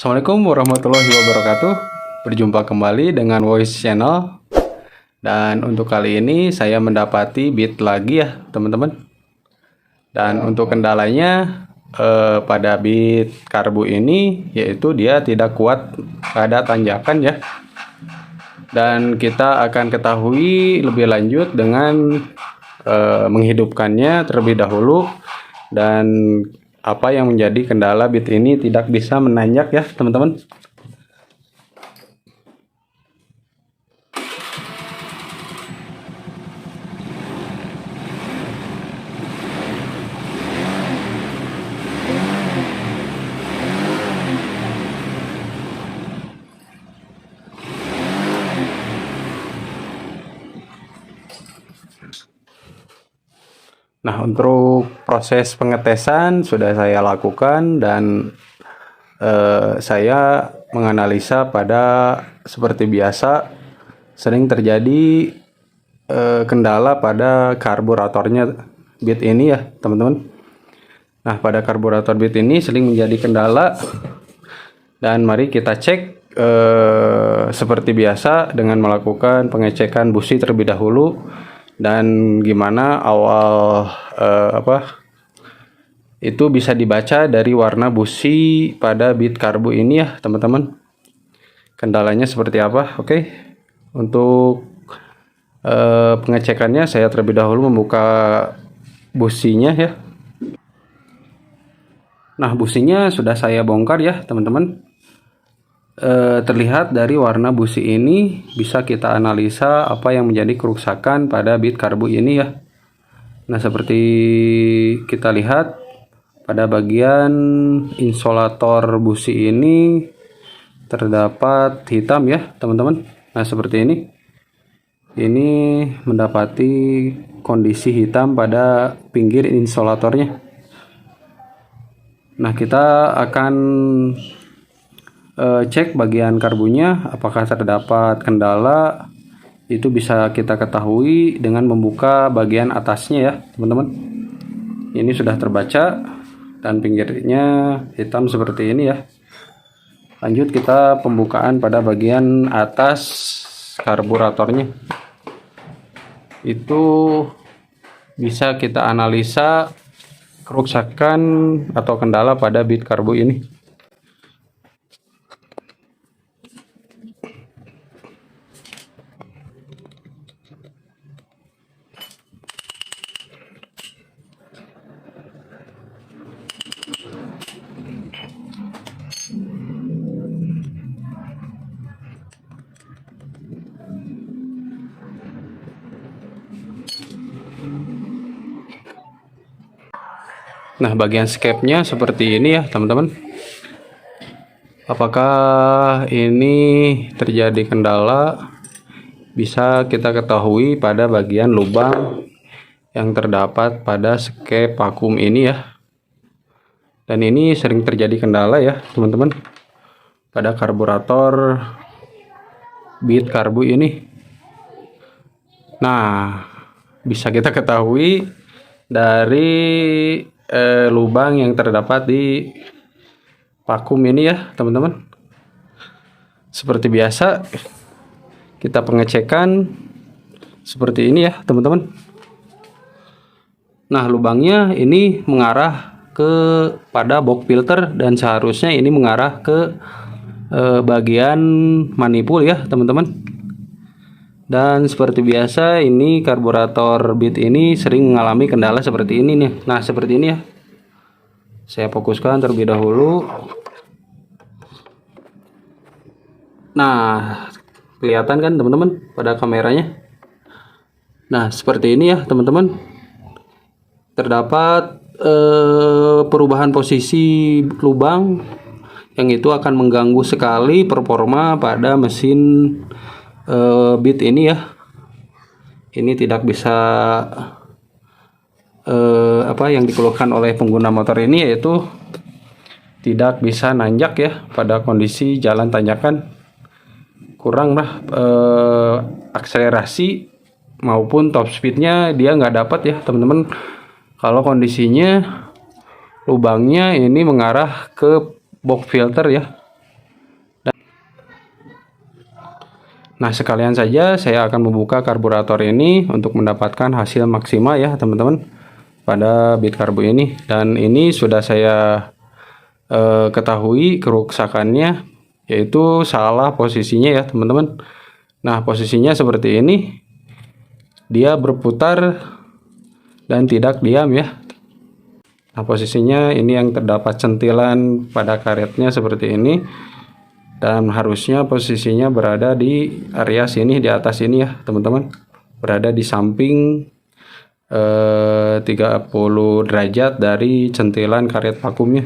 Assalamualaikum warahmatullahi wabarakatuh. Berjumpa kembali dengan Voice Channel. Dan untuk kali ini saya mendapati bit lagi ya teman-teman. Dan untuk kendalanya pada bit karbu ini yaitu dia tidak kuat pada tanjakan ya. Dan kita akan ketahui lebih lanjut dengan menghidupkannya terlebih dahulu. Dan apa yang menjadi kendala bit ini tidak bisa menanjak ya teman-teman. Nah, untuk proses pengetesan sudah saya lakukan dan saya menganalisa pada seperti biasa sering terjadi kendala pada karburatornya bit ini ya teman-teman. Nah, pada karburator bit ini sering menjadi kendala dan mari kita cek seperti biasa dengan melakukan pengecekan busi terlebih dahulu. Dan gimana awal itu bisa dibaca dari warna busi pada bit karbu ini ya teman-teman. Kendalanya seperti apa? Oke. Untuk pengecekannya saya terlebih dahulu membuka businya ya. Nah, businya sudah saya bongkar ya teman-teman. Terlihat dari warna busi ini bisa kita analisa apa yang menjadi kerusakan pada bit karbu ini ya. Nah, seperti kita lihat pada bagian insolator busi ini terdapat hitam ya teman-teman. Nah, seperti ini mendapati kondisi hitam pada pinggir insolatornya. Nah, kita akan cek bagian karbunya apakah terdapat kendala. Itu bisa kita ketahui dengan membuka bagian atasnya ya teman-teman. Ini sudah terbaca dan pinggirnya hitam seperti ini ya. Lanjut kita pembukaan pada bagian atas karburatornya. Itu bisa kita analisa kerusakan atau kendala pada bit karbu ini. Nah, bagian skepnya seperti ini ya teman-teman. Apakah ini terjadi kendala? Bisa kita ketahui pada bagian lubang yang terdapat pada skep vakum ini ya. Dan ini sering terjadi kendala ya teman-teman pada karburator bit karbu ini. Nah, bisa kita ketahui dari lubang yang terdapat di vakum ini ya teman-teman. Seperti biasa kita pengecekan seperti ini ya teman-teman. Nah, lubangnya ini mengarah pada box filter dan seharusnya ini mengarah ke bagian manipul ya teman-teman. Dan seperti biasa ini karburator bit ini sering mengalami kendala seperti ini nih. Nah, seperti ini ya. Saya fokuskan terlebih dahulu. Nah, kelihatan kan teman-teman pada kameranya. Nah, seperti ini ya teman-teman. Terdapat perubahan posisi lubang yang itu akan mengganggu sekali performa pada mesin bit ini ya. Ini tidak bisa yang dikeluhkan oleh pengguna motor ini, yaitu tidak bisa nanjak ya pada kondisi jalan tanjakan. Kurang lah akselerasi maupun top speednya dia nggak dapat ya teman-teman. Kalau kondisinya lubangnya ini mengarah ke box filter ya. Nah, sekalian saja saya akan membuka karburator ini untuk mendapatkan hasil maksimal ya teman-teman pada bit karbu ini. Dan ini sudah saya ketahui kerusakannya, yaitu salah posisinya ya teman-teman. Nah, posisinya seperti ini, dia berputar dan tidak diam ya. Nah, posisinya ini yang terdapat centilan pada karetnya seperti ini, dan harusnya posisinya berada di area sini, di atas ini ya teman-teman, berada di samping 30 derajat dari centilan karet vakumnya.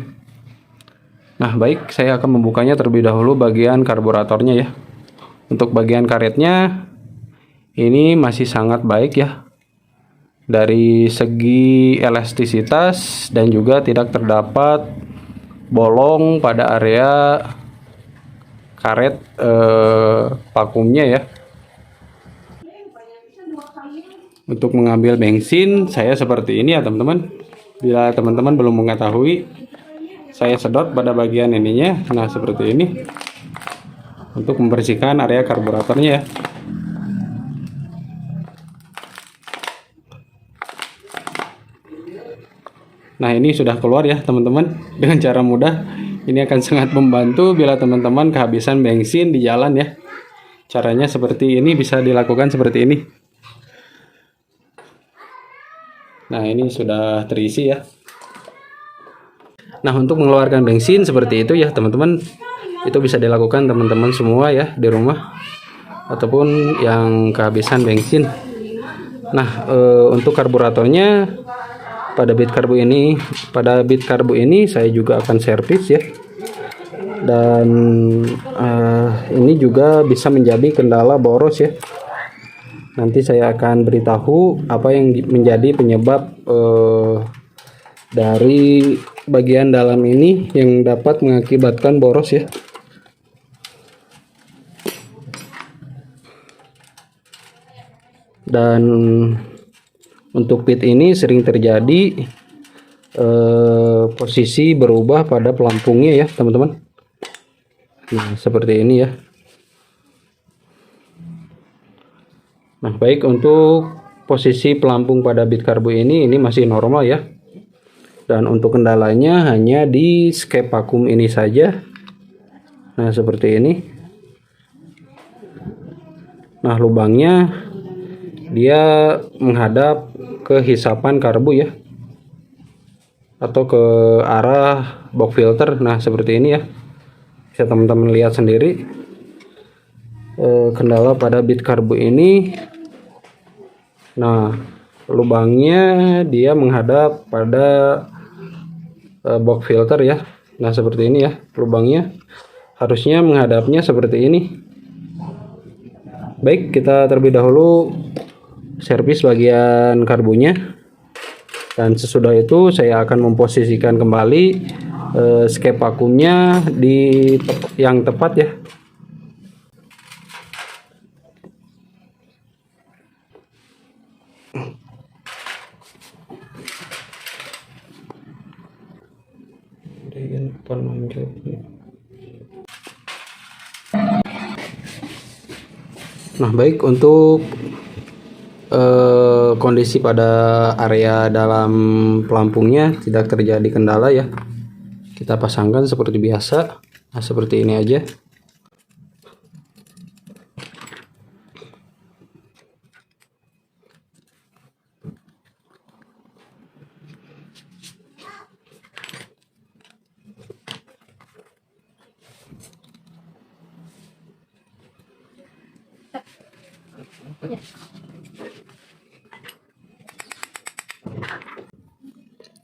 Nah, baik, saya akan membukanya terlebih dahulu bagian karburatornya ya. Untuk bagian karetnya ini masih sangat baik ya, dari segi elastisitas, dan juga tidak terdapat bolong pada area karet vakumnya ya. Untuk mengambil bensin saya seperti ini ya teman-teman. Bila teman-teman belum mengetahui, saya sedot pada bagian ininya, nah seperti ini, untuk membersihkan area karburatornya ya. Nah, ini sudah keluar ya teman-teman dengan cara mudah. Ini akan sangat membantu bila teman-teman kehabisan bensin di jalan ya. Caranya seperti ini, bisa dilakukan seperti ini. Nah, ini sudah terisi ya. Nah, untuk mengeluarkan bensin seperti itu ya teman-teman, itu bisa dilakukan teman-teman semua ya di rumah, ataupun yang kehabisan bensin. Nah, untuk karburatornya pada bit karbu ini saya juga akan servis ya. Dan ini juga bisa menjadi kendala boros ya. Nanti saya akan beritahu apa yang menjadi penyebab dari bagian dalam ini yang dapat mengakibatkan boros ya. Dan untuk bit ini sering terjadi posisi berubah pada pelampungnya ya teman-teman. Nah, seperti ini ya. Nah, baik, untuk posisi pelampung pada bit karbu ini masih normal ya. Dan untuk kendalanya hanya di skep vakum ini saja. Nah, seperti ini. Nah, lubangnya dia menghadap ke hisapan karbu ya, atau ke arah box filter. Nah, seperti ini ya. Bisa teman-teman lihat sendiri kendala pada bit karbu ini. Nah, lubangnya dia menghadap pada box filter ya. Nah, seperti ini ya, lubangnya harusnya menghadapnya seperti ini. Baik, kita terlebih dahulu servis bagian karbunya, dan sesudah itu saya akan memposisikan kembali skep vakumnya di yang tepat ya. Nah, baik, untuk kondisi pada area dalam pelampungnya tidak terjadi kendala ya. Kita pasangkan seperti biasa. Nah, seperti ini aja.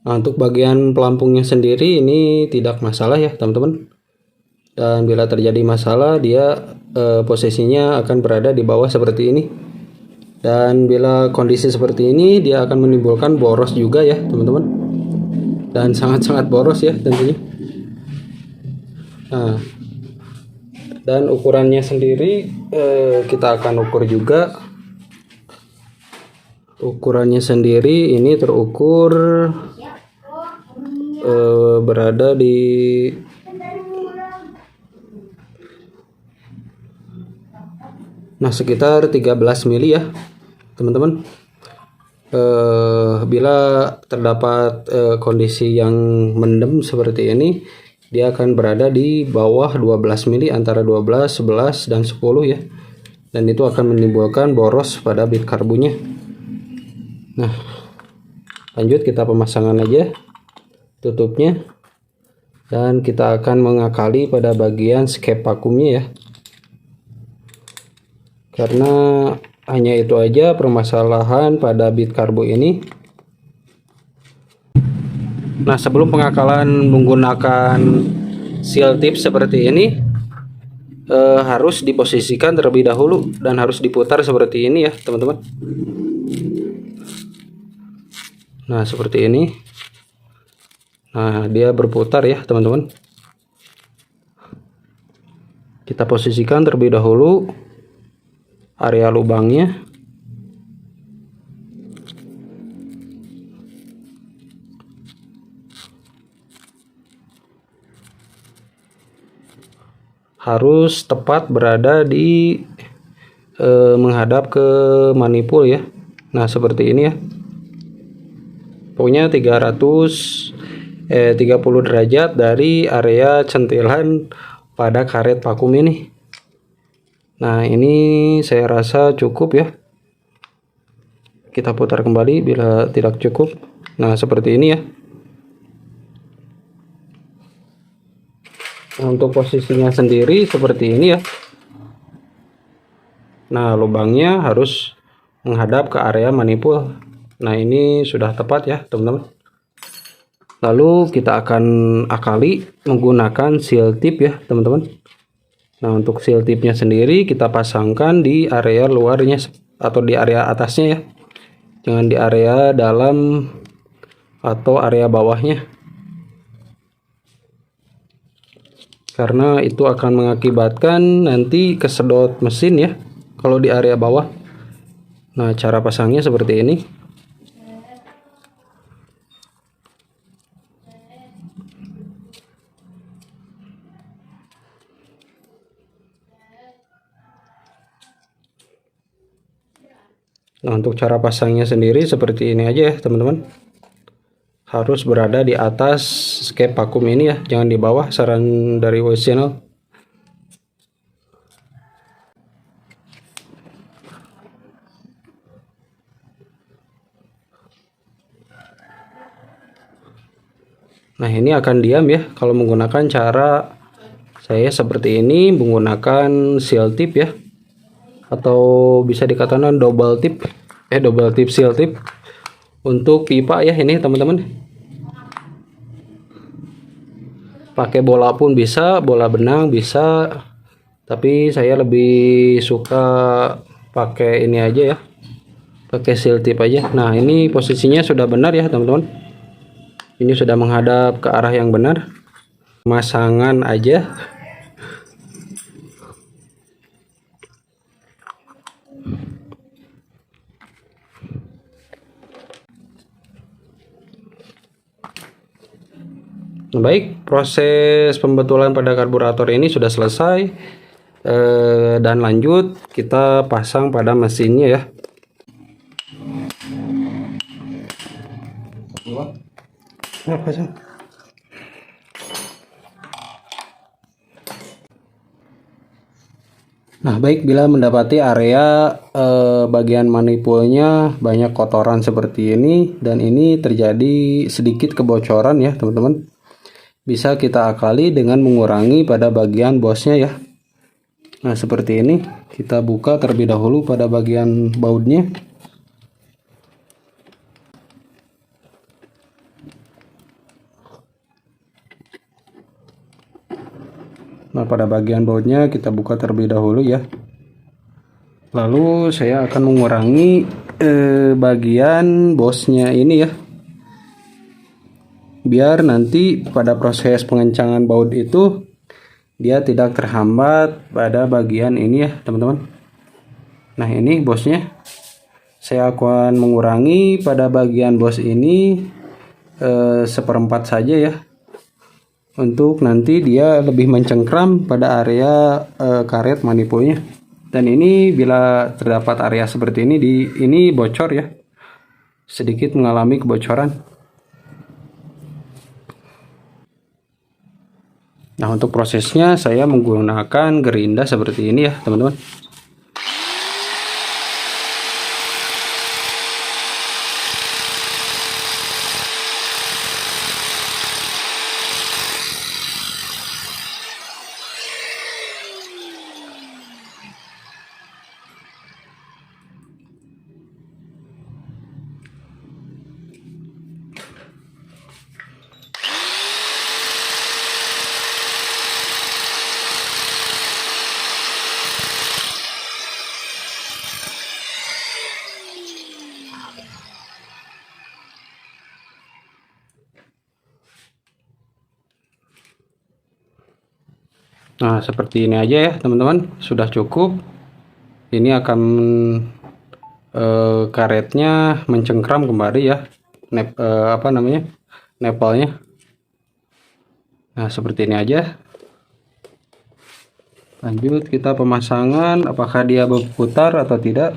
Nah, untuk bagian pelampungnya sendiri ini tidak masalah ya teman-teman. Dan bila terjadi masalah, dia posisinya akan berada di bawah seperti ini. Dan bila kondisi seperti ini, dia akan menimbulkan boros juga ya teman-teman. Dan sangat-sangat boros ya tentunya. Nah, dan ukurannya sendiri kita akan ukur juga. Ukurannya sendiri ini terukur berada di 0,5 Nah, sekitar 13 mili ya teman-teman. Bila terdapat kondisi yang mendem seperti ini, dia akan berada di bawah 12 mili, antara 12, 11, dan 10 ya. Dan itu akan menimbulkan boros pada bit karbunya. Nah, lanjut kita pemasangan aja tutupnya. Dan kita akan mengakali pada bagian skep vakumnya ya. Karena hanya itu aja permasalahan pada bit karbu ini. Nah, sebelum pengakalan menggunakan seal tip seperti ini, harus diposisikan terlebih dahulu dan harus diputar seperti ini ya teman-teman. Nah, seperti ini. Nah, dia berputar ya teman-teman. Kita posisikan terlebih dahulu area lubangnya. Harus tepat berada di menghadap ke manifold ya. Nah, seperti ini ya. Pokoknya 30 derajat dari area centilan pada karet vakum ini. Nah, ini saya rasa cukup ya. Kita putar kembali bila tidak cukup. Nah, seperti ini ya. Nah, untuk posisinya sendiri seperti ini ya. Nah, lubangnya harus menghadap ke area manifold. Nah, ini sudah tepat ya teman-teman. Lalu kita akan akali menggunakan seal tip ya teman-teman. Nah, untuk seal tipnya sendiri kita pasangkan di area luarnya atau di area atasnya ya. Jangan di area dalam atau area bawahnya. Karena itu akan mengakibatkan nanti kesedot mesin ya kalau di area bawah. Nah, cara pasangnya seperti ini. Nah, untuk cara pasangnya sendiri seperti ini aja ya teman-teman. Harus berada di atas skep vakum ini ya, jangan di bawah, saran dari Voice Channel. Nah, ini akan diam ya kalau menggunakan cara saya seperti ini, menggunakan seal tip ya, atau bisa dikatakan double tip seal tip untuk pipa ya ini teman-teman. Pakai bola pun bisa, bola benang bisa, tapi saya lebih suka pakai ini aja ya, pakai seal tip aja. Nah, ini posisinya sudah benar ya teman-teman. Ini sudah menghadap ke arah yang benar. Pemasangan aja. Baik, proses pembetulan pada karburator ini sudah selesai, dan lanjut kita pasang pada mesinnya ya. Nah, baik, bila mendapati area bagian manifoldnya banyak kotoran seperti ini dan ini terjadi sedikit kebocoran ya teman-teman, bisa kita akali dengan mengurangi pada bagian bosnya ya. Nah, seperti ini. Kita buka terlebih dahulu pada bagian bautnya. Nah, pada bagian bautnya kita buka terlebih dahulu ya. Lalu saya akan mengurangi bagian bosnya ini ya. Biar nanti pada proses pengencangan baut itu dia tidak terhambat pada bagian ini ya teman-teman. Nah, ini bosnya. Saya akan mengurangi pada bagian bos ini 1/4 saja ya. Untuk nanti dia lebih mencengkram pada area karet manifoldnya. Dan ini bila terdapat area seperti ini ini bocor ya, sedikit mengalami kebocoran. Nah, untuk prosesnya saya menggunakan gerinda seperti ini ya teman-teman. Nah, seperti ini aja ya teman-teman, sudah cukup. Ini akan karetnya mencengkram kembali ya, nepalnya. Nah, seperti ini aja. Lanjut kita pemasangan, apakah dia berputar atau tidak.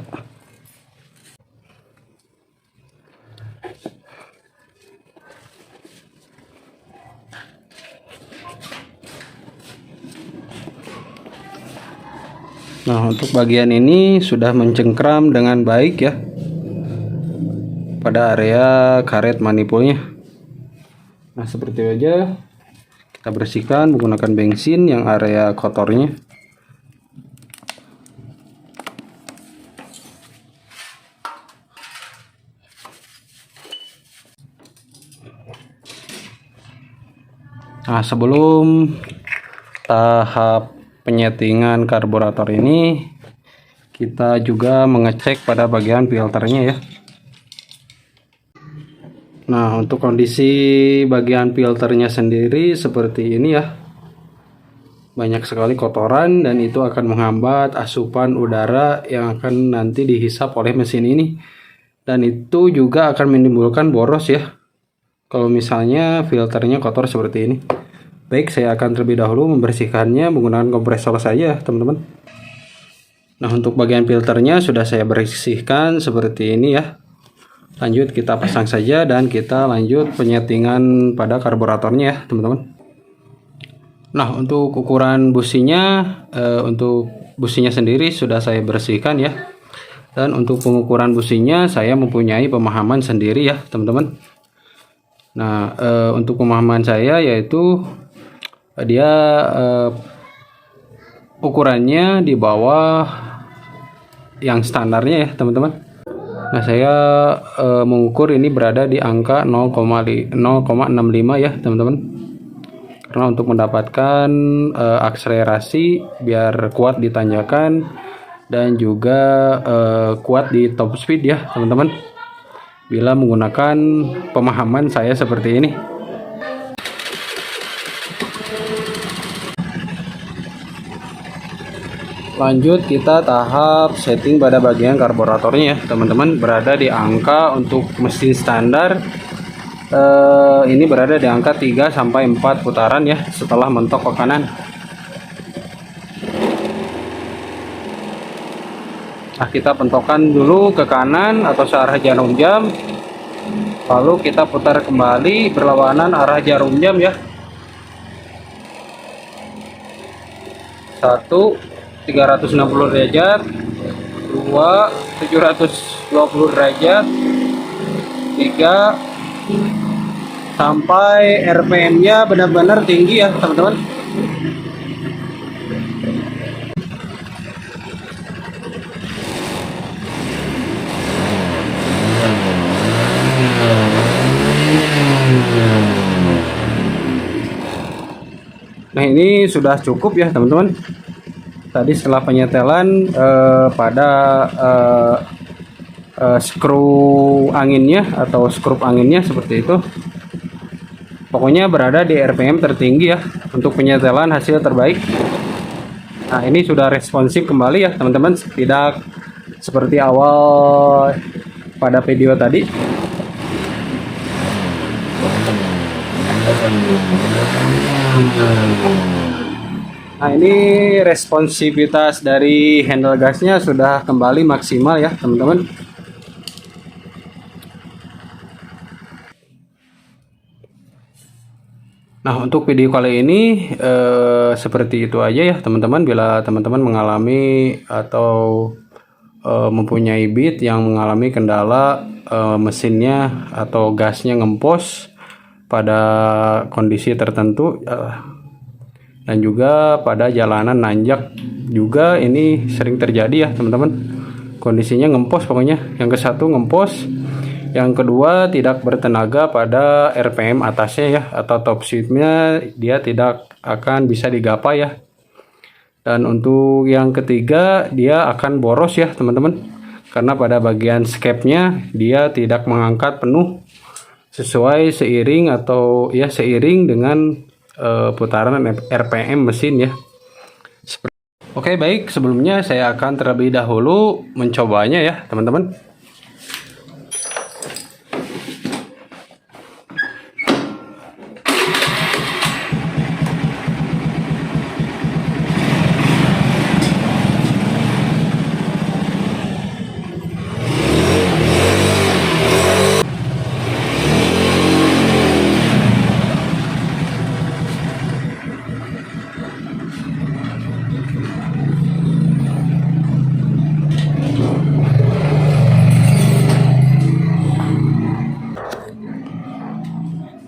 Nah, untuk bagian ini sudah mencengkram dengan baik ya pada area karet manifolnya. Nah, seperti aja kita bersihkan menggunakan bensin yang area kotornya. Nah, sebelum tahap penyetingan karburator ini, kita juga mengecek pada bagian filternya ya. Nah, untuk kondisi bagian filternya sendiri seperti ini ya, banyak sekali kotoran dan itu akan menghambat asupan udara yang akan nanti dihisap oleh mesin ini, dan itu juga akan menimbulkan boros ya kalau misalnya filternya kotor seperti ini. Baik, saya akan terlebih dahulu membersihkannya menggunakan kompresor saja teman-teman. Nah, untuk bagian filternya sudah saya bersihkan seperti ini ya. Lanjut kita pasang saja dan kita lanjut penyetingan pada karburatornya ya teman-teman. Nah, untuk ukuran businya, untuk businya sendiri sudah saya bersihkan ya. Dan untuk pengukuran businya saya mempunyai pemahaman sendiri ya teman-teman. Nah, untuk pemahaman saya yaitu dia ukurannya di bawah yang standarnya ya teman-teman. Nah, saya mengukur ini berada di angka 0,65 ya teman-teman, karena untuk mendapatkan akselerasi biar kuat di tanjakan dan juga kuat di top speed ya teman-teman, bila menggunakan pemahaman saya seperti ini. Lanjut kita tahap setting pada bagian karburatornya ya teman-teman, berada di angka untuk mesin standar ini berada di angka 3 sampai 4 putaran ya setelah mentok ke kanan. Nah, kita pentokkan dulu ke kanan atau searah jarum jam, lalu kita putar kembali berlawanan arah jarum jam ya. 1 360 derajat, 2 720 derajat, 3 sampai RPM-nya benar-benar tinggi ya teman-teman. Nah, ini sudah cukup ya teman-teman. Tadi setelah penyetelan pada skru anginnya atau skrup anginnya seperti itu, pokoknya berada di RPM tertinggi ya untuk penyetelan hasil terbaik. Nah, ini sudah responsif kembali ya teman-teman, tidak seperti awal pada video tadi. Nah, Nah, ini responsivitas dari handle gasnya sudah kembali maksimal ya, teman-teman. Nah, untuk video kali ini seperti itu aja ya, teman-teman. Bila teman-teman mengalami atau mempunyai beat yang mengalami kendala mesinnya atau gasnya ngempos pada kondisi tertentu dan juga pada jalanan nanjak juga, ini sering terjadi ya, teman-teman. Kondisinya ngempos, pokoknya yang ke satu ngempos, yang kedua tidak bertenaga pada RPM atasnya ya, atau top speednya dia tidak akan bisa digapai ya. Dan untuk yang ketiga dia akan boros ya, teman-teman, karena pada bagian skepnya dia tidak mengangkat penuh sesuai seiring atau ya seiring dengan putaran RPM mesin ya. Oke, baik, sebelumnya saya akan terlebih dahulu mencobanya ya, teman-teman.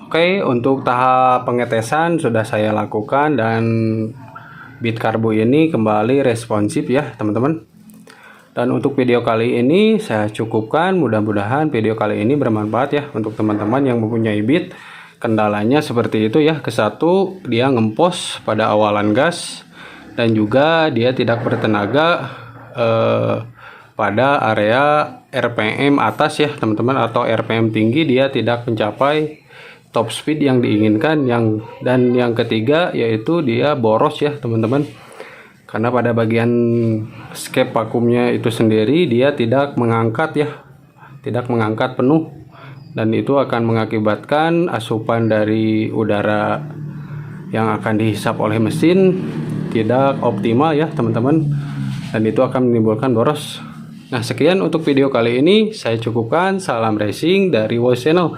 Oke, untuk tahap pengetesan sudah saya lakukan dan beat karbu ini kembali responsif ya, teman-teman. Dan untuk video kali ini saya cukupkan. Mudah-mudahan video kali ini bermanfaat ya untuk teman-teman yang mempunyai beat. Kendalanya seperti itu ya. Kesatu, dia ngempos pada awalan gas dan juga dia tidak bertenaga pada area RPM atas ya, teman-teman, atau RPM tinggi dia tidak mencapai top speed yang diinginkan. Dan yang ketiga yaitu dia boros ya, teman-teman, karena pada bagian skep vakumnya itu sendiri dia tidak mengangkat ya, tidak mengangkat penuh, dan itu akan mengakibatkan asupan dari udara yang akan dihisap oleh mesin tidak optimal ya, teman-teman, dan itu akan menimbulkan boros. Nah, sekian untuk video kali ini, saya cukupkan. Salam racing dari Woz Channel.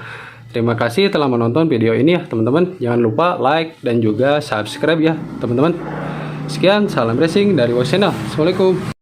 Terima kasih telah menonton video ini ya, teman-teman. Jangan lupa like dan juga subscribe ya, teman-teman. Sekian, salam racing dari Woz Channel. Assalamualaikum.